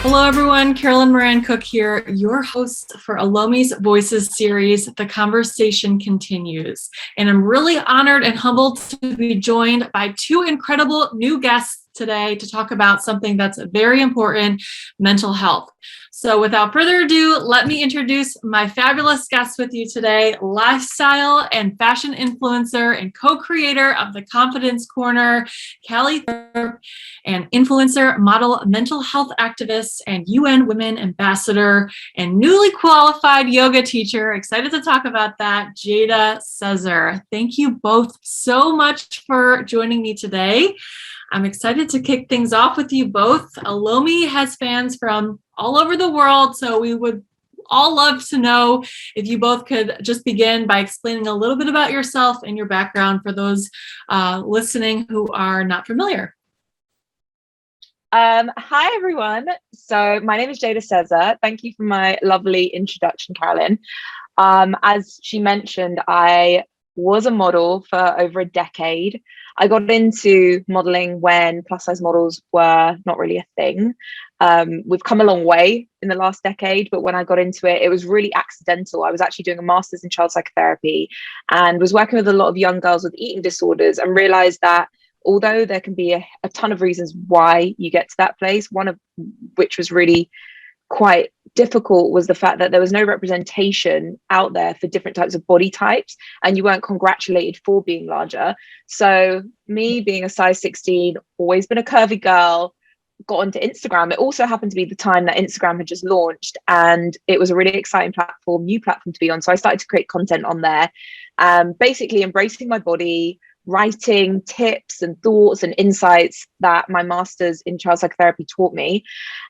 Hello everyone, Caralyn Mirand Koch here, your host for Elomi's Voices series, The Conversation Continues. And I'm really honored and humbled to be joined by two incredible new guests today to talk about something that's very important, mental health. So without further ado, let me introduce my fabulous guests with you today, lifestyle and fashion influencer and co-creator of The Confidence Corner, Callie Thorpe, and influencer, model, mental health activist, and UN Women Ambassador, and newly qualified yoga teacher. Excited to talk about that, Jada Sezer. Thank you both so much for joining me today. I'm excited to kick things off with you both. Elomi has fans from all over the world, so we would all love to know if you both could just begin by explaining a little bit about yourself and your background for those listening who are not familiar. Hi, everyone. So my name is Jada Sezer. Thank you for my lovely introduction, Caralyn. As she mentioned, I was a model for over a decade. I got into modeling when plus size models were not really a thing. We've come a long way in the last decade, but when I got into it, it was really accidental. I was actually doing a master's in child psychotherapy and was working with a lot of young girls with eating disorders and realized that although there can be a ton of reasons why you get to that place, one of which was really quite difficult was the fact that there was no representation out there for different types of body types and you weren't congratulated for being larger. So me being a size 16, always been a curvy girl, got onto Instagram. It also happened to be the time that Instagram had just launched and it was a really exciting platform, new platform to be on. So I started to create content on there, basically embracing my body, writing tips and thoughts and insights that my master's in child psychotherapy taught me.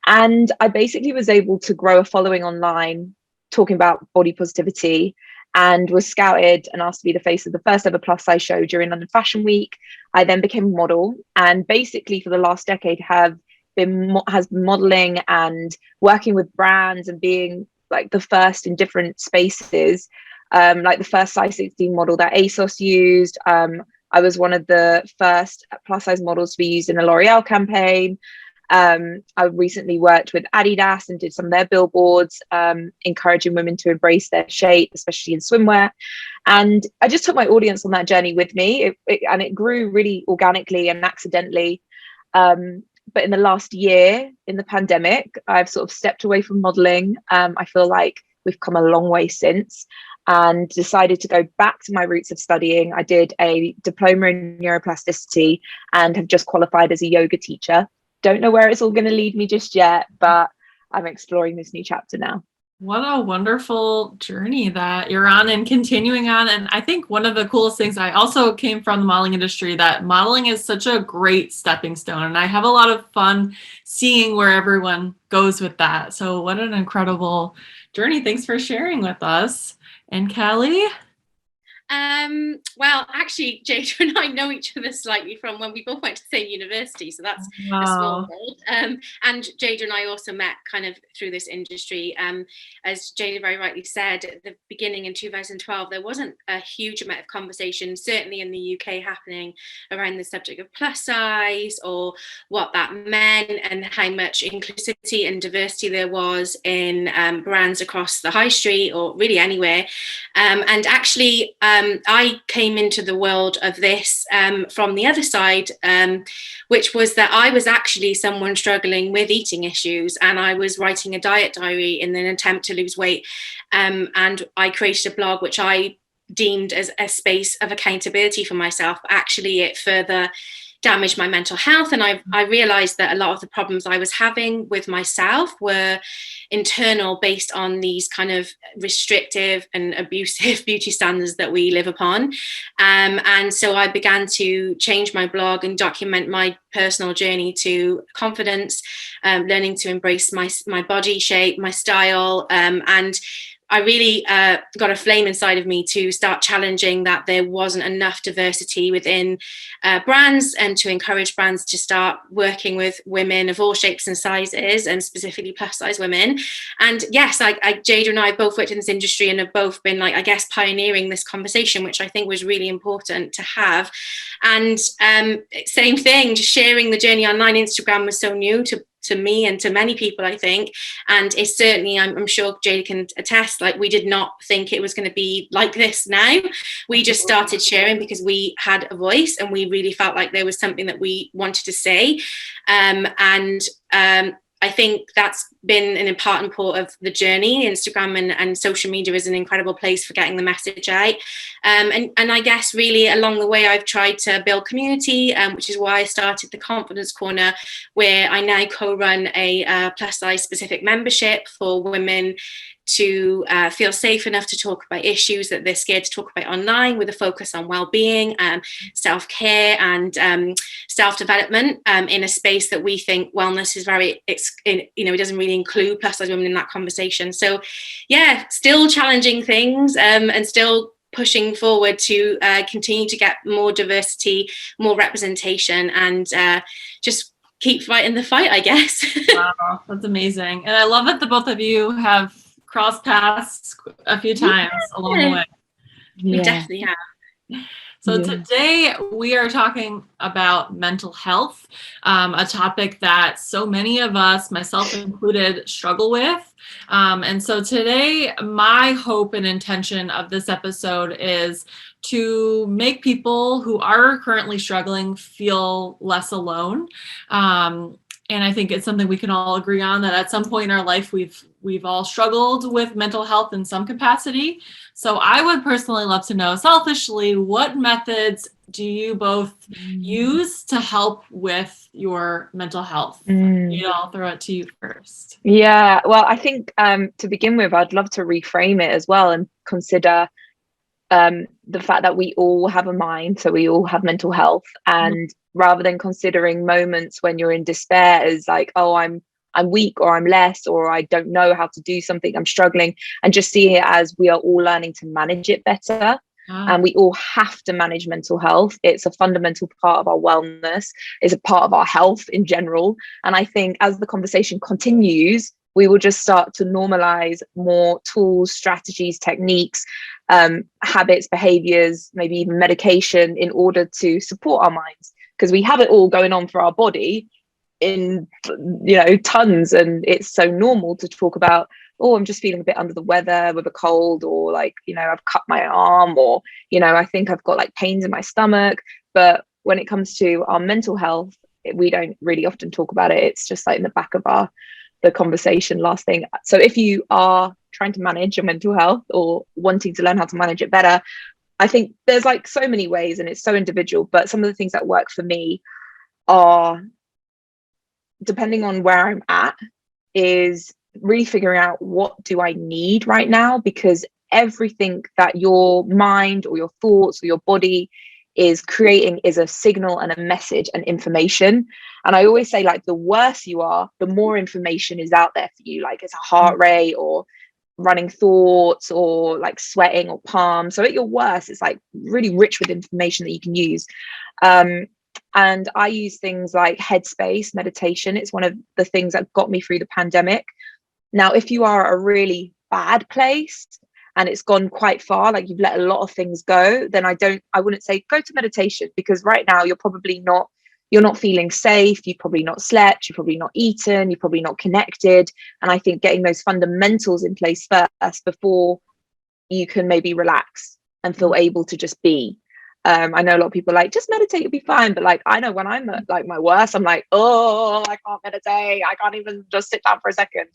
And I basically was able to grow a following online talking about body positivity and was scouted and asked to be the face of the first ever plus size show during London Fashion Week. I then became a model and basically for the last decade has been modeling and working with brands and being like the first in different spaces, like the first size 16 model that ASOS used. I was one of the first plus size models to be used in a L'Oreal campaign. I recently worked with Adidas and did some of their billboards, encouraging women to embrace their shape, especially in swimwear. And I just took my audience on that journey with me, and it grew really organically and accidentally. But in the last year, in the pandemic, I've sort of stepped away from modeling. I feel like we've come a long way since, and decided to go back to my roots of studying. I did a diploma in neuroplasticity and have just qualified as a yoga teacher. Don't know where it's all going to lead me just yet, but I'm exploring this new chapter now. What a wonderful journey that you're on and continuing on. And I think one of the coolest things, I also came from the modeling industry, that modeling is such a great stepping stone. And I have a lot of fun seeing where everyone goes with that. So what an incredible journey. Thanks for sharing with us. And Callie? Well, actually, Jada and I know each other slightly from when we both went to the same university, so that's a small world. And Jada and I also met kind of through this industry. As Jada very rightly said, at the beginning in 2012, there wasn't a huge amount of conversation, certainly in the UK, happening around the subject of plus size or what that meant and how much inclusivity and diversity there was in brands across the high street or really anywhere. And actually, I came into the world of this from the other side, which was that I was actually someone struggling with eating issues, and I was writing a diet diary in an attempt to lose weight. And I created a blog which I deemed as a space of accountability for myself. Actually, it further damaged my mental health, and I realized that a lot of the problems I was having with myself were internal, based on these kind of restrictive and abusive beauty standards that we live upon. And so I began to change my blog and document my personal journey to confidence, learning to embrace my body shape, my style, and I really got a flame inside of me to start challenging that there wasn't enough diversity within brands, and to encourage brands to start working with women of all shapes and sizes, and specifically plus size women. And yes, Jada and I both worked in this industry and have both been, like, I guess, pioneering this conversation, which I think was really important to have. And same thing, just sharing the journey online. Instagram was so new to to me and to many people, I think. And it's certainly, I'm sure Jada can attest, like, we did not think it was going to be like this now. We just started sharing because we had a voice and we really felt like there was something that we wanted to say. I think that's been an important part of the journey. Instagram and social media is an incredible place for getting the message out. And I guess really along the way, I've tried to build community, which is why I started the Confidence Corner, where I now co-run a plus size specific membership for women to feel safe enough to talk about issues that they're scared to talk about online, with a focus on well-being, self-care and self-development, in a space that we think wellness is very, it doesn't really include plus size women in that conversation. So yeah, still challenging things, and still pushing forward to continue to get more diversity, more representation, and just keep fighting the fight, I guess. Wow, that's amazing. And I love that the both of you have crossed paths a few times along the way. We definitely have. So today we are talking about mental health, a topic that so many of us, myself included, struggle with. And so today, my hope and intention of this episode is to make people who are currently struggling feel less alone. And I think it's something we can all agree on, that at some point in our life, we've all struggled with mental health in some capacity. So I would personally love to know, selfishly, what methods do you both use to help with your mental health? I'll throw it to you first. Yeah, well, I think to begin with, I'd love to reframe it as well and consider the fact that we all have a mind, so we all have mental health, and rather than considering moments when you're in despair as like, oh, I'm weak, or I'm less, or I don't know how to do something, I'm struggling, and just see it as we are all learning to manage it better. And we all have to manage mental health. It's a fundamental part of our wellness, it's a part of our health in general. And I think as the conversation continues, we will just start to normalize more tools, strategies, techniques, habits, behaviors, maybe even medication, in order to support our minds, because we have it all going on for our body in tons, and it's so normal to talk about, oh, I'm just feeling a bit under the weather with a cold, or like, I've cut my arm, or I think I've got like pains in my stomach. But when it comes to our mental health, we don't really often talk about it. It's just like in the back of the conversation, last thing. So if you are trying to manage your mental health or wanting to learn how to manage it better, I think there's like so many ways, and it's so individual, but some of the things that work for me are, depending on where I'm at, is really figuring out, what do I need right now? Because everything that your mind or your thoughts or your body is creating is a signal and a message and information. And I always say, like, the worse you are, the more information is out there for you. Like, it's a heart rate, or running thoughts, or like sweating, or palms. So at your worst, it's like really rich with information that you can use. And I use things like headspace meditation. It's one of the things that got me through the pandemic. Now, if you are at a really bad place and it's gone quite far, like you've let a lot of things go, then I wouldn't say go to meditation, because right now you're not feeling safe, you've probably not slept, you've probably not eaten, you're probably not connected. And I think getting those fundamentals in place first before you can maybe relax and feel able to just be. I know a lot of people are like, just meditate, you'll be fine. But like, I know when I'm at like my worst, I'm like, oh, I can't meditate. I can't even just sit down for a second.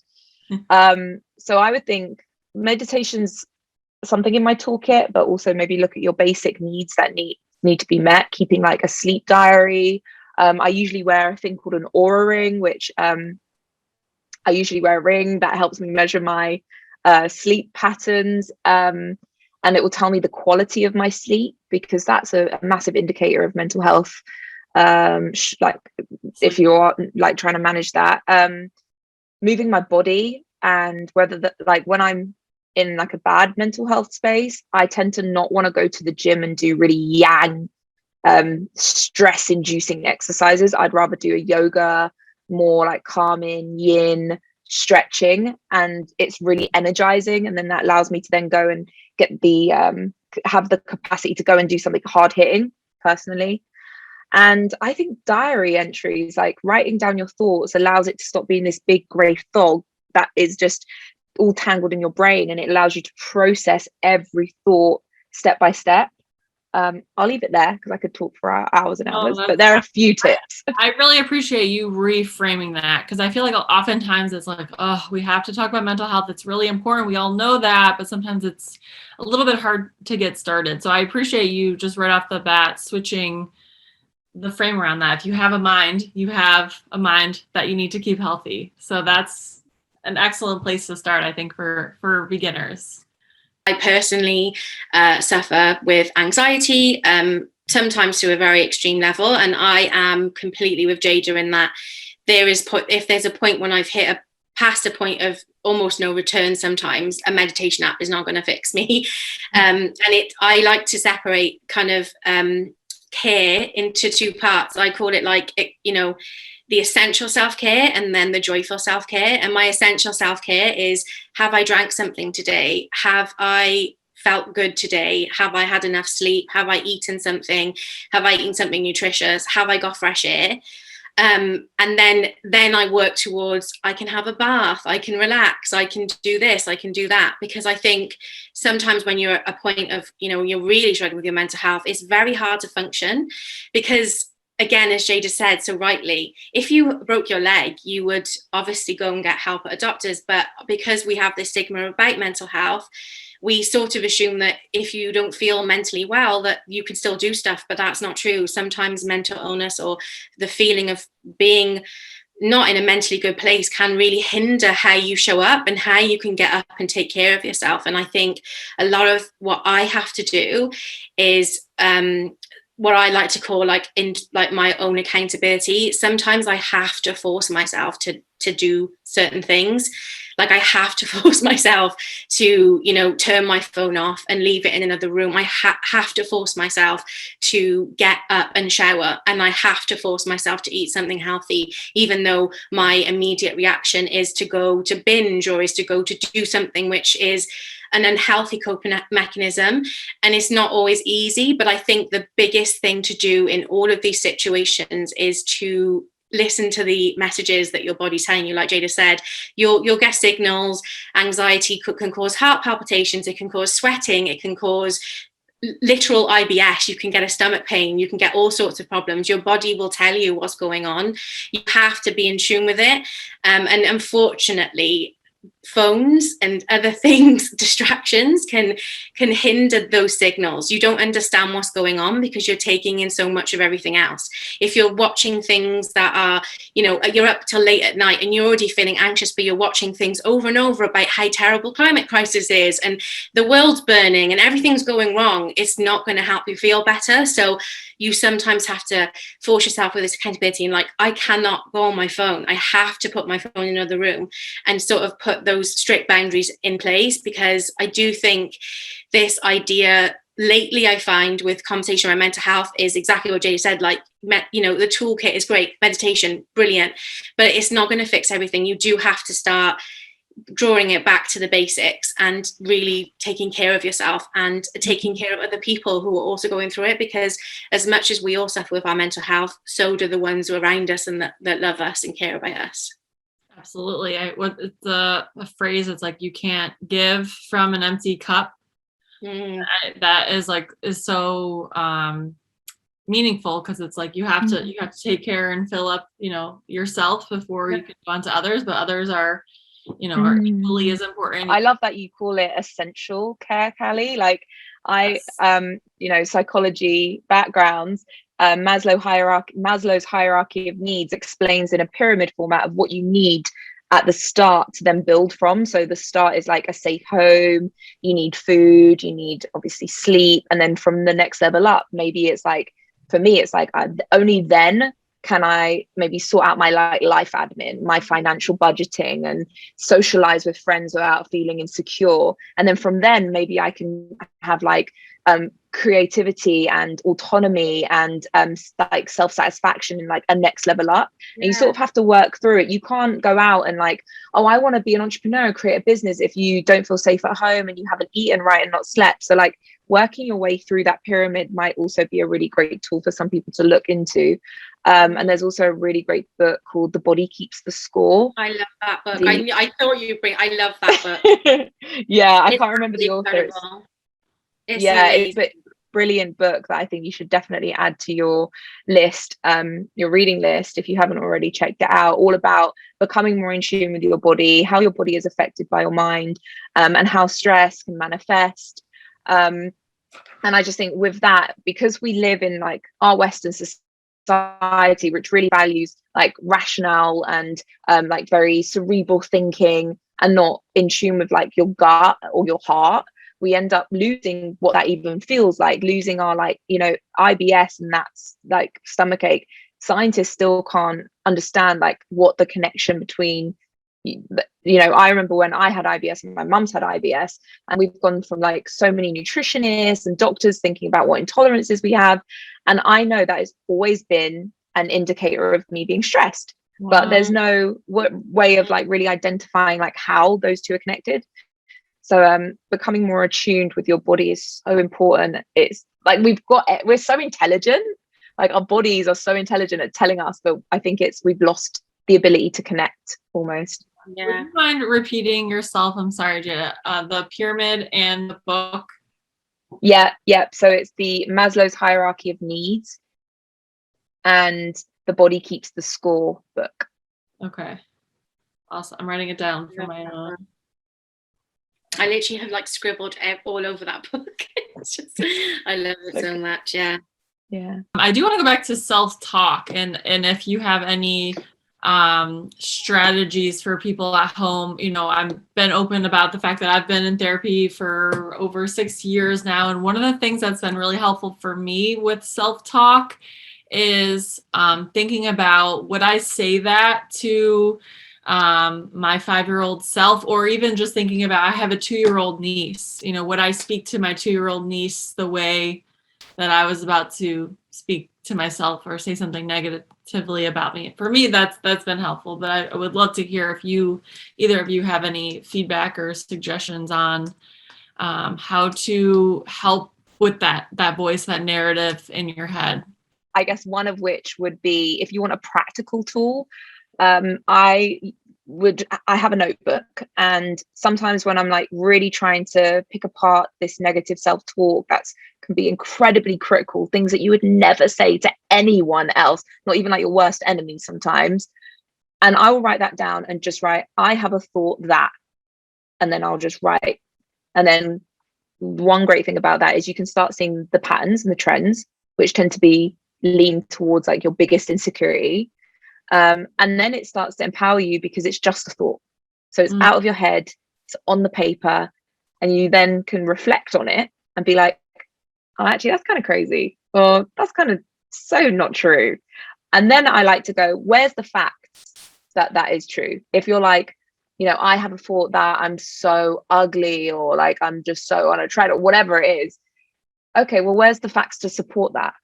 So I would think meditation's something in my toolkit, but also maybe look at your basic needs that need to be met, keeping like a sleep diary. I usually wear a thing called an Aura ring, which I usually wear a ring that helps me measure my sleep patterns. And it will tell me the quality of my sleep, because that's a massive indicator of mental health. Like if you're like trying to manage that, moving my body, and whether like when I'm in like a bad mental health space, I tend to not want to go to the gym and do really yang stress inducing exercises. I'd rather do a yoga, more like calming, yin, stretching, and it's really energizing. And then that allows me to then go and get the have the capacity to go and do something hard hitting personally. And I think diary entries, like writing down your thoughts, allows it to stop being this big grey fog that is just all tangled in your brain, and it allows you to process every thought step by step. I'll leave it there because I could talk for hours and hours, but there are a few tips. I really appreciate you reframing that, because I feel like oftentimes it's like, oh, we have to talk about mental health. It's really important. We all know that, but sometimes it's a little bit hard to get started. So I appreciate you just right off the bat switching the frame around that. If you have a mind, you have a mind that you need to keep healthy. So that's an excellent place to start, I think, for beginners. I personally suffer with anxiety, sometimes to a very extreme level, and I am completely with Jada in that if there's a point when I've hit past a point of almost no return, sometimes a meditation app is not going to fix me. I like to separate kind of care into two parts. I call it the essential self-care and then the joyful self-care. And my essential self-care is, have I drank something today? Have I felt good today? Have I had enough sleep? Have I eaten something? Have I eaten something nutritious? Have I got fresh air? And then I work towards, I can have a bath, I can relax, I can do this, I can do that. Because I think sometimes when you're at a point of, you're really struggling with your mental health, it's very hard to function because, again, as Jada said so rightly, if you broke your leg, you would obviously go and get help at a doctor's. But because we have this stigma about mental health, we sort of assume that if you don't feel mentally well, that you can still do stuff, but that's not true. Sometimes mental illness or the feeling of being not in a mentally good place can really hinder how you show up and how you can get up and take care of yourself. And I think a lot of what I have to do is what I like to call my own accountability. Sometimes I have to force myself to do certain things. Like I have to force myself to, turn my phone off and leave it in another room. I have to force myself to get up and shower, and I have to force myself to eat something healthy, even though my immediate reaction is to go to binge or is to go to do something which is an unhealthy coping mechanism. And it's not always easy, but I think the biggest thing to do in all of these situations is to listen to the messages that your body's telling you. Like Jada said, you'll get signals. Anxiety can cause heart palpitations, it can cause sweating, it can cause literal IBS, you can get a stomach pain, you can get all sorts of problems. Your body will tell you what's going on. You have to be in tune with it. And unfortunately, phones and other things, distractions can hinder those signals. You don't understand what's going on because you're taking in so much of everything else. If you're watching things that are, you're up till late at night and you're already feeling anxious, but you're watching things over and over about how terrible climate crisis is and the world's burning and everything's going wrong, it's not going to help you feel better. So you sometimes have to force yourself with this accountability and I cannot go on my phone. I have to put my phone in another room and sort of put those strict boundaries in place, because I do think this idea lately I find with conversation around mental health is exactly what Jada said. The toolkit is great, meditation, brilliant, but it's not going to fix everything. You do have to start drawing it back to the basics and really taking care of yourself and taking care of other people who are also going through it, because as much as we all suffer with our mental health, so do the ones around us and that love us and care about us. Absolutely. It's a phrase, it's like you can't give from an empty cup. That is so meaningful, because it's like you have to take care and fill up yourself before you can go on to others, but others are are equally as important. I love that you call it essential care, Callie. Psychology backgrounds, Maslow's hierarchy of needs explains in a pyramid format of what you need at the start to then build from. So the start is like a safe home, you need food, you need obviously sleep, and then from the next level up, maybe it's like, for me, it's like only then can I maybe sort out my life admin, my financial budgeting, and socialize with friends without feeling insecure. And then from then, maybe I can have creativity and autonomy and like self-satisfaction and like a next level up. And you sort of have to work through it. You can't go out and like, oh, I want to be an entrepreneur and create a business if you don't feel safe at home and you haven't eaten right and not slept. So like working your way through that pyramid might also be a really great tool for some people to look into. And there's also a really great book called The Body Keeps the Score. I love that book. I thought you'd bring, I love that book. Yeah, I can't remember the author. It's a brilliant book that I think you should definitely add to your list, your reading list, if you haven't already checked it out. All about becoming more in tune with your body, how your body is affected by your mind, and how stress can manifest. And I just think with that, because we live in like our Western society, which really values like rationale and like very cerebral thinking and not in tune with like your gut or your heart, we end up losing what that even feels like, losing our like, you know, IBS, and that's like stomachache. Scientists still can't understand like what the connection between, you know, I remember when I had IBS and my mum's had IBS, and we've gone from like so many nutritionists and doctors thinking about what intolerances we have. And I know that has always been an indicator of me being stressed. Wow. But there's no way of like really identifying like how those two are connected. So becoming more attuned with your body is so important. It's like we're so intelligent, like our bodies are so intelligent at telling us, but I think we've lost the ability to connect almost. Yeah. Would you mind repeating yourself? I'm sorry, Jada. The pyramid and the book. Yeah. So it's the Maslow's hierarchy of needs and The Body Keeps the Score book. Okay. Awesome. I'm writing it down for my own. I literally have like scribbled all over that book. It's just, I love it so much. Yeah. I do want to go back to self-talk, and if you have any strategies for people at home. You know, I've been open about the fact that I've been in therapy for over 6 years now, and one of the things that's been really helpful for me with self-talk is thinking about, would I say that to my 5-year-old self, or even just thinking about, I have a 2-year-old niece, you know, would I speak to my 2-year-old niece the way that I was about to speak to myself or say something negatively about me? For me, that's been helpful, but I would love to hear if either of you have any feedback or suggestions on how to help with that voice, that narrative in your head. I guess one of which would be, if you want a practical tool, I have a notebook, and sometimes when I'm like really trying to pick apart this negative self-talk that's can be incredibly critical, things that you would never say to anyone else, not even like your worst enemy sometimes, and I will write that down and just write, I have a thought that, and then I'll just write. And then one great thing about that is you can start seeing the patterns and the trends, which tend to be lean towards like your biggest insecurity. And then it starts to empower you because it's just a thought. So it's out of your head, it's on the paper, and you then can reflect on it and be like, oh, actually, that's kind of crazy, or that's kind of so not true. And then I like to go, where's the facts that that is true? If you're like, you know, I have a thought that I'm so ugly, or like I'm just so unattractive, or whatever it is. Okay, well, where's the facts to support that?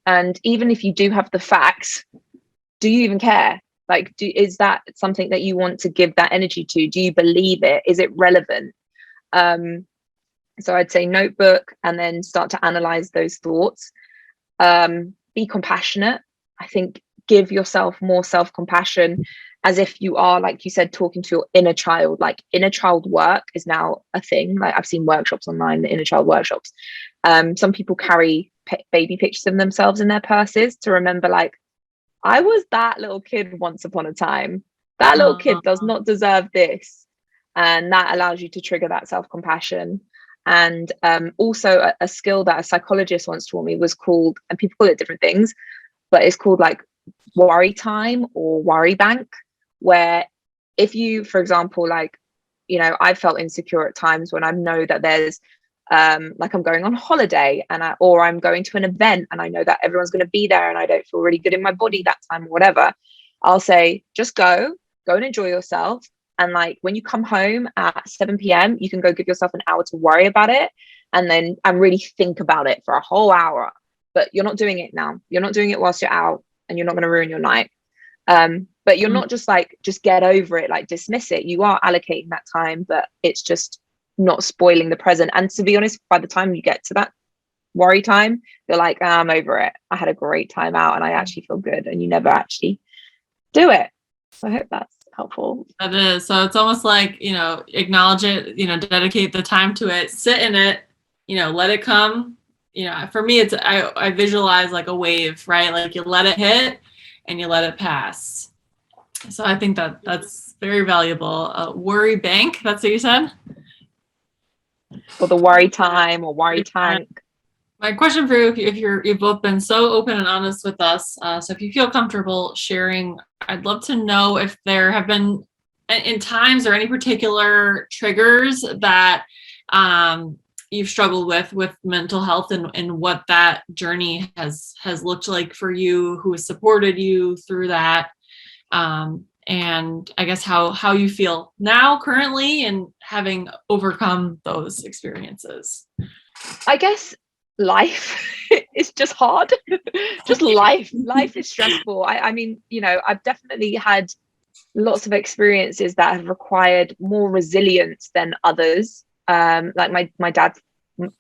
And even if you do have the facts, do you even care? Like, is that something that you want to give that energy to? Do you believe it? Is it relevant? So I'd say notebook, and then start to analyze those thoughts. Be compassionate. I think give yourself more self-compassion, as if you are, like you said, talking to your inner child. Like inner child work is now a thing. Like I've seen workshops online, the inner child workshops. Some people carry baby pictures of themselves in their purses to remember, like, I was that little kid once upon a time. That little kid does not deserve this. And that allows you to trigger that self-compassion. And also a skill that a psychologist once taught me was called, and people call it different things, but it's called like worry time or worry bank, where if you, for example, like, you know, I felt insecure at times when I know that there's like I'm going on holiday or I'm going to an event and I know that everyone's going to be there and I don't feel really good in my body that time or whatever. I'll say, just go and enjoy yourself. And like when you come home at 7 p.m, you can go give yourself an hour to worry about it. and really think about it for a whole hour. But you're not doing it now. You're not doing it whilst you're out, and you're not going to ruin your night. But you're not just like, just get over it, like dismiss it. You are allocating that time, but it's just not spoiling the present. And to be honest, by the time you get to that worry time, you're like, I'm over it. I had a great time out and I actually feel good. And you never actually do it. So I hope that's helpful. That is. So it's almost like, acknowledge it, dedicate the time to it, sit in it, let it come. For me, it's, I visualize like a wave, right? Like you let it hit and you let it pass. So I think that's very valuable. Worry bank, that's what you said? Or the worry time or worry tank. My question for you, if you've both been so open and honest with us, so if you feel comfortable sharing, I'd love to know if there have been in times or any particular triggers that you've struggled with mental health, and what that journey has looked like for you, who has supported you through that, and I guess how you feel now currently and having overcome those experiences. I guess life is just hard. Just life is stressful. I mean, I've definitely had lots of experiences that have required more resilience than others. Like my dad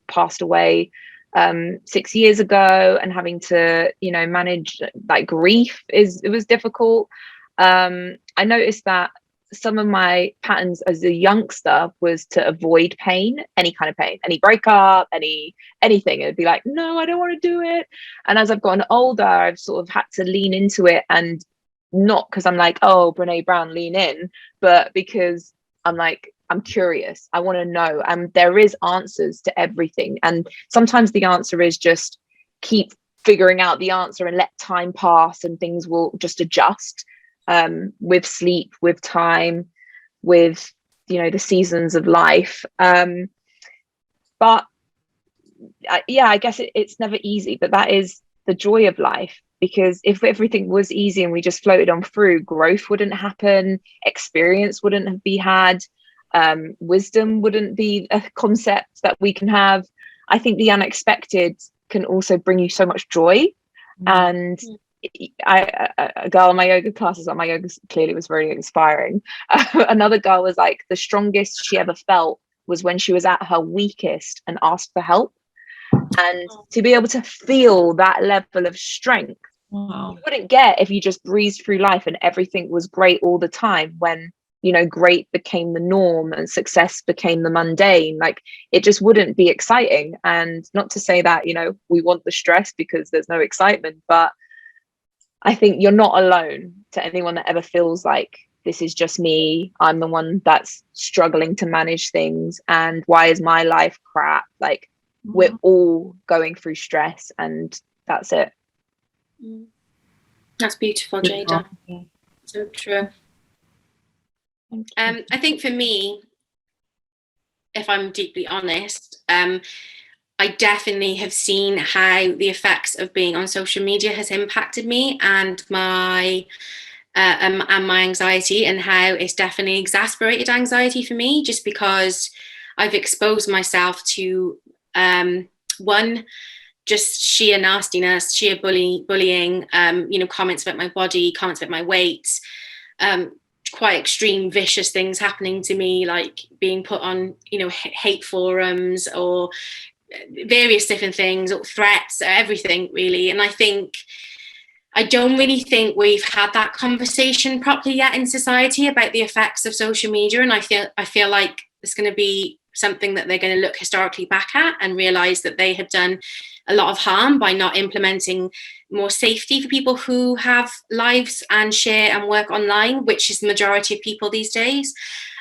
passed away 6 years ago, and having to manage like grief it was difficult. I noticed that some of my patterns as a youngster was to avoid pain, any kind of pain, any breakup, anything. It'd be like, no, I don't want to do it. And as I've gotten older, I've sort of had to lean into it, and not because I'm like, oh, Brene Brown, lean in, but because I'm like, I'm curious. I want to know. And there is answers to everything. And sometimes the answer is just keep figuring out the answer and let time pass, and things will just adjust. With sleep, with time, with the seasons of life. But I guess it's never easy, but that is the joy of life, because if everything was easy and we just floated on through, growth wouldn't happen, experience wouldn't be had, wisdom wouldn't be a concept that we can have. I think the unexpected can also bring you so much joy. And a girl in my yoga classes, my yoga clearly was very inspiring. Another girl was like, the strongest she ever felt was when she was at her weakest and asked for help. And to be able to feel that level of strength, you wouldn't get if you just breezed through life and everything was great all the time. When great became the norm and success became the mundane, like it just wouldn't be exciting. And not to say that we want the stress because there's no excitement, but I think you're not alone. To anyone that ever feels like this is just me, I'm the one that's struggling to manage things, and why is my life crap? Like we're all going through stress, and that's it. That's beautiful, Jada. So true. I think for me, if I'm deeply honest, I definitely have seen how the effects of being on social media has impacted me and my anxiety, and how it's definitely exacerbated anxiety for me, just because I've exposed myself to one, just sheer nastiness, sheer bullying, comments about my body, comments about my weight, quite extreme, vicious things happening to me, like being put on, hate forums or various different things, or threats, everything really. And I don't really think we've had that conversation properly yet in society about the effects of social media. And I feel like it's going to be something that they're going to look historically back at and realize that they have done a lot of harm by not implementing more safety for people who have lives and share and work online, which is the majority of people these days.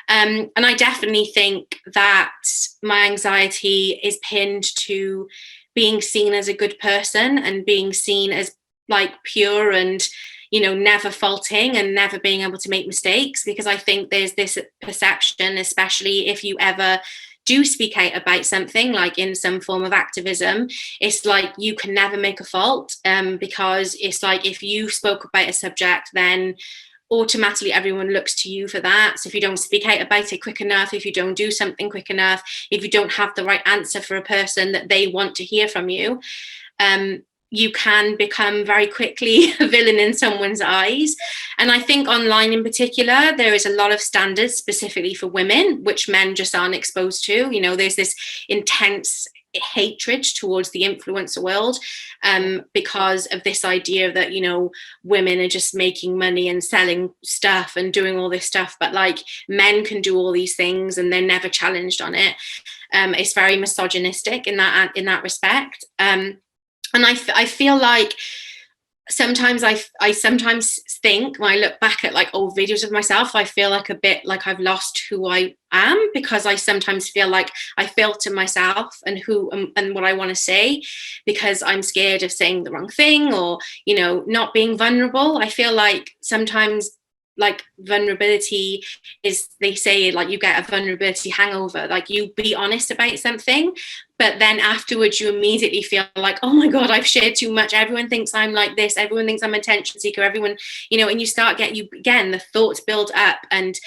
And I definitely think that my anxiety is pinned to being seen as a good person and being seen as like pure and, never faulting and never being able to make mistakes, because I think there's this perception, especially if you ever do speak out about something like in some form of activism, it's like you can never make a fault, because it's like if you spoke about a subject, then automatically everyone looks to you for that. So if you don't speak out about it quick enough, if you don't do something quick enough, if you don't have the right answer for a person that they want to hear from you, you can become very quickly a villain in someone's eyes. And I think online in particular, there is a lot of standards specifically for women, which men just aren't exposed to. You know, there's this intense hatred towards the influencer world, because of this idea that, you know, women are just making money and selling stuff and doing all this stuff, but like men can do all these things and they're never challenged on it. It's very misogynistic in that respect. And I feel like sometimes I sometimes think when I look back at like old videos of myself, I feel like a bit like I've lost who I am, because I sometimes feel like I filter myself and who and what I want to say, because I'm scared of saying the wrong thing, or, you know, not being vulnerable. I feel like sometimes like vulnerability is, they say like you get a vulnerability hangover, like you be honest about something, but then afterwards you immediately feel like, oh my God, I've shared too much. Everyone thinks I'm like this. Everyone thinks I'm an attention seeker. Everyone, you know, and you start again, the thoughts build up, and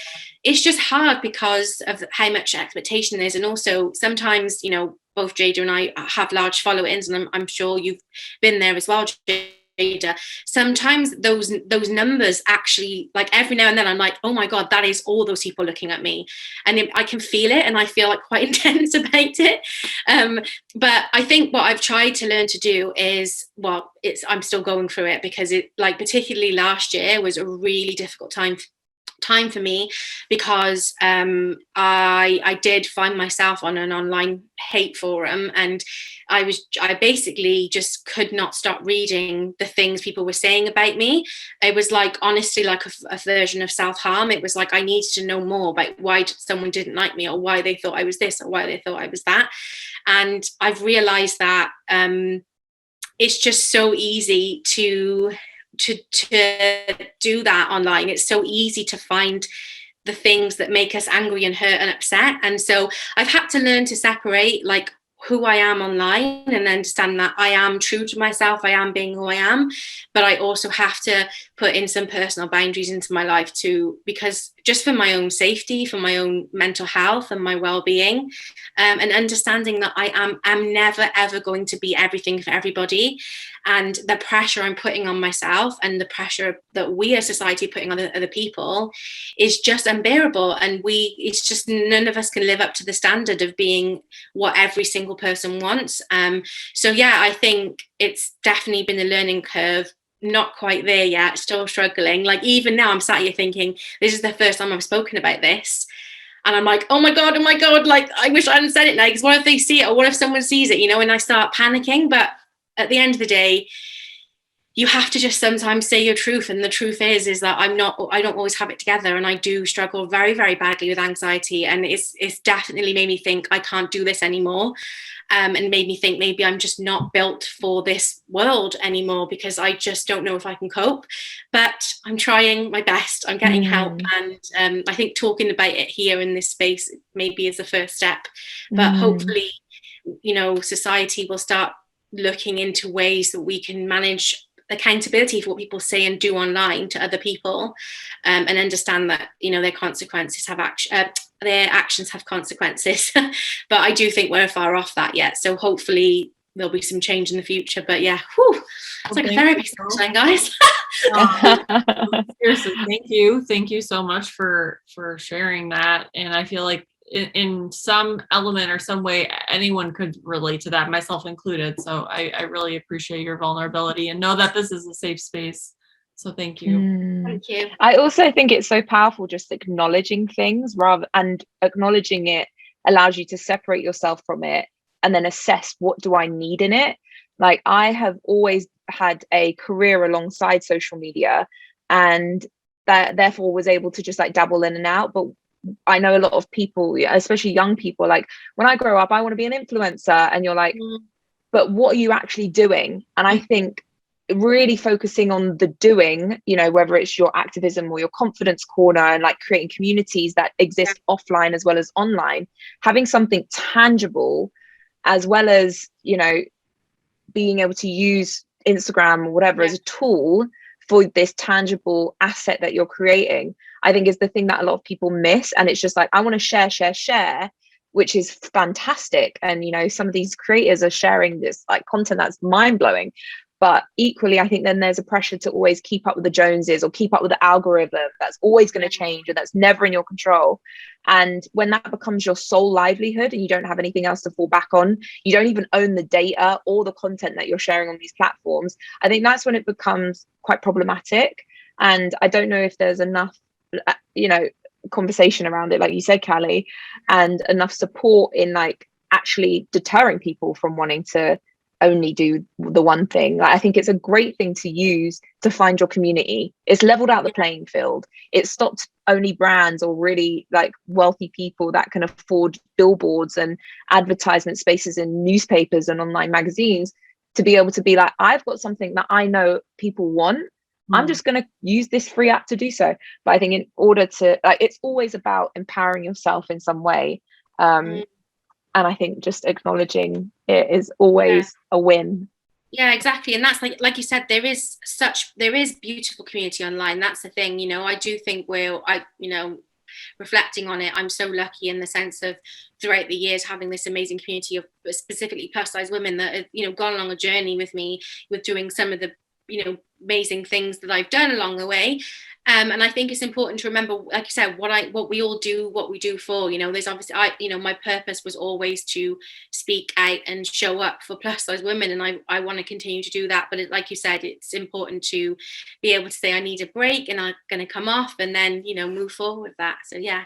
it's just hard because of how much expectation there is. And also sometimes, you know, both Jada and I have large followings, and I'm sure you've been there as well, Jada. Sometimes those numbers actually, like every now and then I'm like, oh my God, that is all those people looking at me, and I can feel it, and I feel like quite intense about it. But I think what I've tried to learn to do is, well, I'm still going through it, because it, like, particularly last year was a really difficult time for me, because I did find myself on an online hate forum, and I basically just could not stop reading the things people were saying about me. It was like, honestly, like a version of self-harm. It was like I needed to know more about why someone didn't like me, or why they thought I was this, or why they thought I was that. And I've realized that it's just so easy to do that online. It's so easy to find the things that make us angry and hurt and upset. And so I've had to learn to separate like who I am online, and understand that I am true to myself. I am being who I am, but I also have to put in some personal boundaries into my life too, because just for my own safety, for my own mental health and my well-being, and understanding that I'm never ever going to be everything for everybody, and the pressure I'm putting on myself and the pressure that we as society are putting on other people is just unbearable. And it's just, none of us can live up to the standard of being what every single person wants. So yeah, I think it's definitely been a learning curve. Not quite there yet, still struggling. Like even now I'm sat here thinking, this is the first time I've spoken about this, and I'm like, oh my god, like I wish I hadn't said it now, because what if they see it, or what if someone sees it, you know? And I start panicking. But at the end of the day, you have to just sometimes say your truth, and the truth is that I don't always have it together, and I do struggle very, very badly with anxiety, and it's definitely made me think I can't do this anymore, and made me think maybe I'm just not built for this world anymore, because I just don't know if I can cope. But I'm trying my best. I'm getting help, and I think talking about it here in this space maybe is the first step. But hopefully, you know, society will start looking into ways that we can manage accountability for what people say and do online to other people, and understand that, you know, their actions have consequences. But I do think we're far off that yet, so hopefully there'll be some change in the future. But yeah, it's like a therapy session, guys. Seriously, thank you so much for sharing that. And I feel like in some element or some way anyone could relate to that, myself included. So I really appreciate your vulnerability, and know that this is a safe space. So thank you. Thank you. I also think it's so powerful just acknowledging things, and acknowledging it allows you to separate yourself from it and then assess, what do I need in it? Like, I have always had a career alongside social media, and that therefore was able to just like dabble in and out. But I know a lot of people, especially young people, like, when I grow up I want to be an influencer, and you're like, but what are you actually doing? And I think really focusing on the doing, you know, whether it's your activism or your confidence corner, and like creating communities that exist offline as well as online, having something tangible, as well as, you know, being able to use Instagram or whatever as a tool for this tangible asset that you're creating, I think is the thing that a lot of people miss. And it's just like, I want to share, which is fantastic. And, you know, some of these creators are sharing this like content that's mind blowing. But equally, I think then there's a pressure to always keep up with the Joneses or keep up with the algorithm that's always going to change and that's never in your control. And when that becomes your sole livelihood and you don't have anything else to fall back on, you don't even own the data or the content that you're sharing on these platforms, I think that's when it becomes quite problematic. And I don't know if there's enough, you know, conversation around it, like you said, Callie, and enough support in like actually deterring people from wanting to only do the one thing. Like, I think it's a great thing to use to find your community. It's leveled out the playing field. It stopped only brands or really like wealthy people that can afford billboards and advertisement spaces in newspapers and online magazines to be able to be like, I've got something that I know people want. I'm just going to use this free app to do so. But I think in order to, like, it's always about empowering yourself in some way. And I think just acknowledging it is always a win. Yeah, exactly. And that's like you said, there is beautiful community online. That's the thing, you know. I do think reflecting on it, I'm so lucky in the sense of throughout the years having this amazing community of specifically plus size women that have, you know, gone along a journey with me with doing some of the, you know, amazing things that I've done along the way. And I think it's important to remember, like you said, what we all do, what we do for, you know, there's obviously, my purpose was always to speak out and show up for plus size women. And I want to continue to do that. But like you said, it's important to be able to say, I need a break and I'm going to come off and then, you know, move forward with that. So, yeah.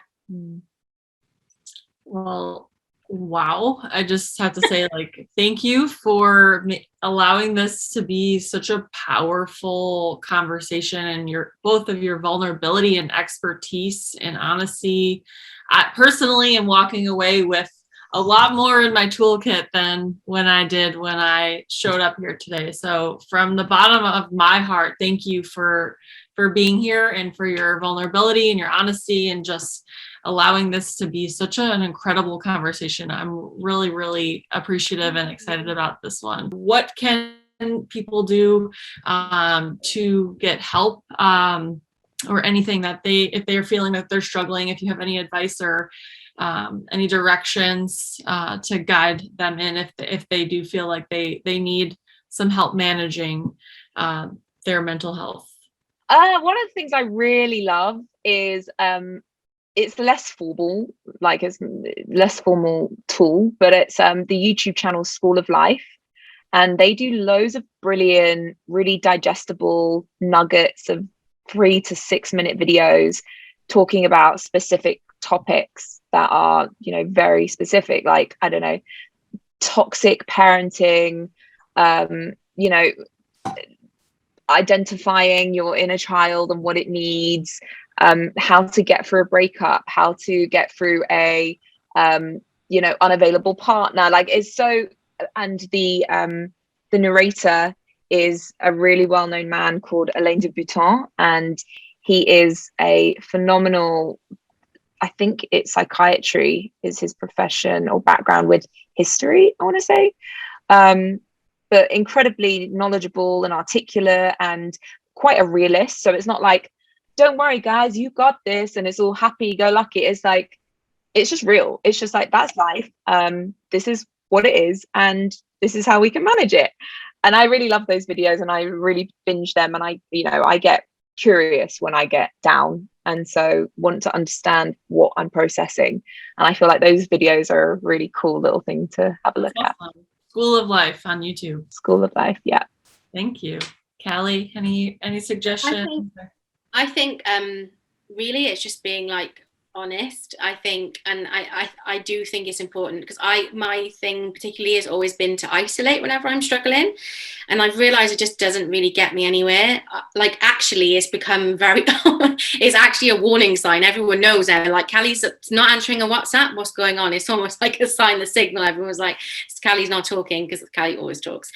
Well, wow. I just have to say, like, thank you for allowing this to be such a powerful conversation, and both of your vulnerability and expertise and honesty. I personally am walking away with a lot more in my toolkit than when I showed up here today. So from the bottom of my heart, thank you for being here and for your vulnerability and your honesty and just allowing this to be such an incredible conversation. I'm really, really appreciative and excited about this one. What can people do to get help or anything that if they're feeling that they're struggling, if you have any advice or any directions to guide them in if they do feel like they need some help managing their mental health? One of the things I really love is it's less formal, like it's less formal tool, but it's the YouTube channel School of Life. And they do loads of brilliant, really digestible nuggets of 3 to 6 minute videos talking about specific topics that are, you know, very specific, like, I don't know, toxic parenting, you know, identifying your inner child and what it needs, how to get through a breakup, how to get through a unavailable partner. Like, it's so, and the narrator is a really well-known man called Alain de Botton, and he is a phenomenal, I think it's psychiatry is his profession or background with history, I want to say, but incredibly knowledgeable and articulate and quite a realist. So it's not like, don't worry guys, you got this and it's all happy go lucky. It's like, it's just real. It's just like, that's life. This is what it is and this is how we can manage it. And I really love those videos and I really binge them, and I get curious when I get down, and so want to understand what I'm processing. And I feel like those videos are a really cool little thing to have a look at. School of Life on YouTube. School of Life, yeah. Thank you. Callie, any suggestions? I think really it's just being like honest. I think, and I do think it's important because my thing particularly has always been to isolate whenever I'm struggling, and I've realized it just doesn't really get me anywhere. Like, actually it's become very it's actually a warning sign. Everyone knows like, Callie's not answering a WhatsApp, what's going on? It's almost like a sign, the signal. Everyone's like, Callie's not talking, because Callie always talks.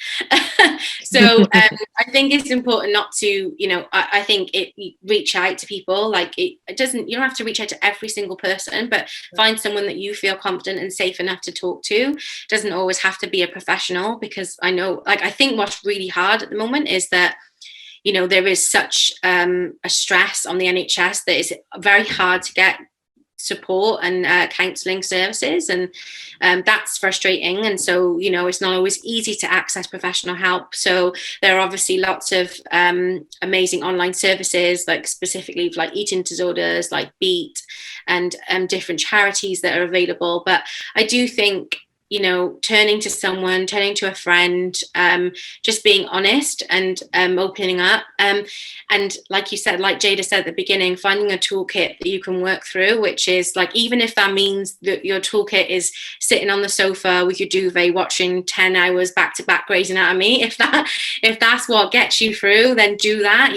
So I think it's important not to, I think reach out to people. Like, you don't have to reach out to every single person, but find someone that you feel confident and safe enough to talk to. Doesn't always have to be a professional, because I know, like, I think what's really hard at the moment is that there is such a stress on the NHS that it's very hard to get support and counselling services, and that's frustrating. And so it's not always easy to access professional help. So there are obviously lots of amazing online services, like specifically like eating disorders, like Beat, and different charities that are available. But I do think turning to someone, turning to a friend, just being honest and opening up. And like you said, like Jada said at the beginning, finding a toolkit that you can work through, which is like, even if that means that your toolkit is sitting on the sofa with your duvet watching 10 hours back to back Grey's Anatomy, if that's what gets you through, then do that.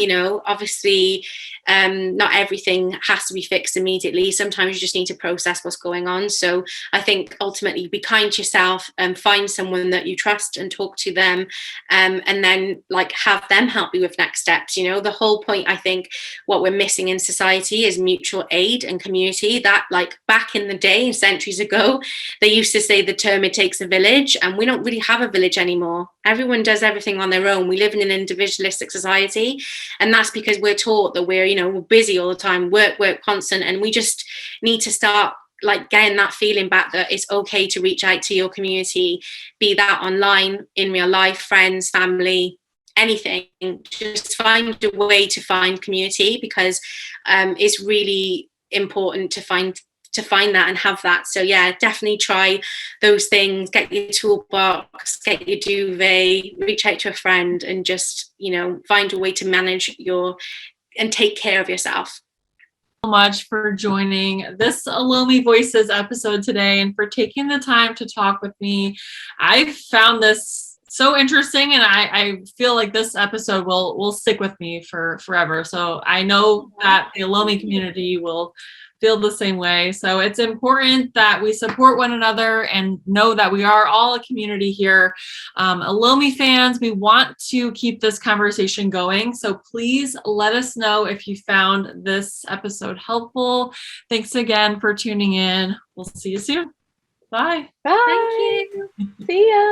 Obviously, not everything has to be fixed immediately. Sometimes you just need to process what's going on. So I think ultimately be kind to yourself and find someone that you trust and talk to them, and then like have them help you with next steps. The whole point, I think, what we're missing in society is mutual aid and community. That, like, back in the day, centuries ago, they used to say the term "it takes a village," and we don't really have a village anymore. Everyone does everything on their own. We live in an individualistic society, and that's because we're taught that we're busy all the time, work constant, and we just need to start like getting that feeling back that it's okay to reach out to your community, be that online, in real life, friends, family, anything. Just find a way to find community, because it's really important to find that and have that. So yeah, definitely try those things. Get your toolbox, get your duvet, reach out to a friend, and just find a way to manage and take care of yourself. So much for joining this Elomi Voices episode today, and for taking the time to talk with me. I found this so interesting, and I feel like this episode will stick with me for forever. So I know that the Elomi community will feel the same way. So it's important that we support one another and know that we are all a community here. Elomi fans, we want to keep this conversation going. So please let us know if you found this episode helpful. Thanks again for tuning in. We'll see you soon. Bye. Bye. Thank you. See ya.